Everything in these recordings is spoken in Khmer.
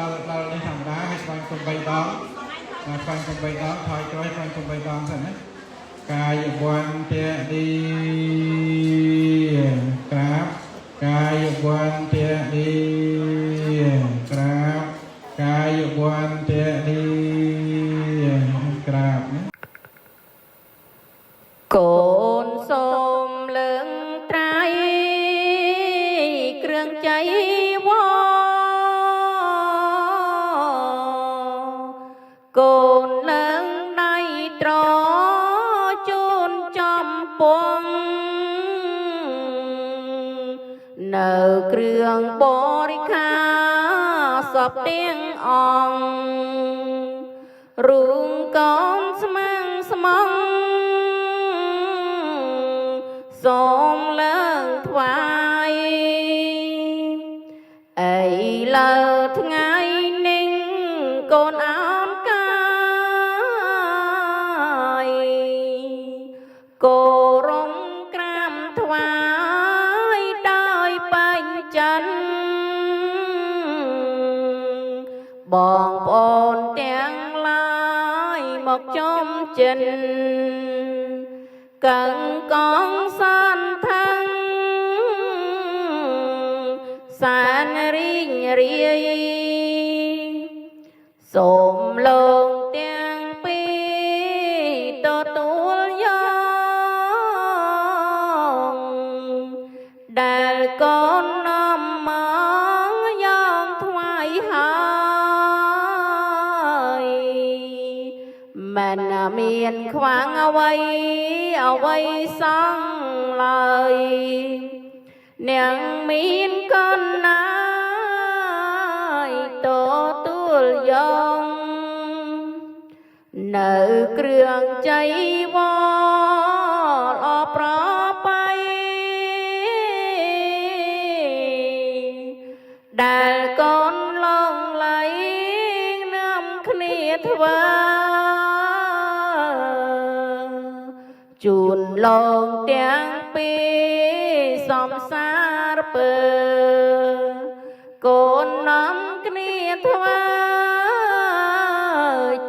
ដល់នេះធម្មតាហើយស្វែងគុំ3 ដងស្វែងគុំ3 ដងថយក្រោយស្វែងគុំ3 ដងសិនណាកាយវន្តៈនីក្រាបកាយវន្តៈនីក្រាបកាយវន្តៈនីក្រាបណាកូនសូមលើងត្រៃគ្រឿងចៃវរកូនលើងដៃត្រជូនចំពងនៅគ្រឿងបរិក្ខាសពទាំងអង្គរូងកូនស្មាំងស្មងសូមឡើងថ្វាយអីលើថ្ងៃនេះកូនអោនកាយគោរំក្រាមថ្វាយដោយបាញ់ចិនបងប្អូនទាំងឡាយមកជុំចិនកឹងកងសន្ធឹងសានរីងរាយសូមលោកទាំងពីរទទួលយកដែលកូននាំមកយ៉ាងថ្វាយហើយមិនមានខ្វាងអ្វីសងឡើយនាងមានកូនណាយទទួលយកនៅគ្រឿងចៃវរល្អប្របីដែលកូនលងលៃនាំគ្នាធ្វើជូនលងទាំងពីរសំសារពើកូននាំគ្នាធ្វើ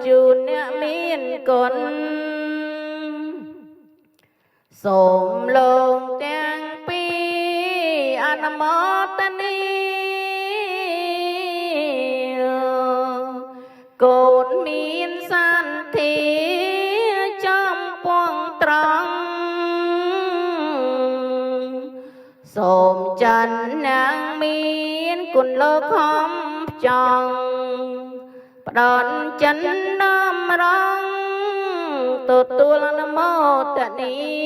ជូនអ្នកមានគុណសូមលងទាំងពីរអនុមោទនាកូនមានសន្ធាចំពងត្រង់សូមចិននាងមានគុណលោកខំចង់ផ្ដន់ចិនដំរងទទួលអនុមោទនា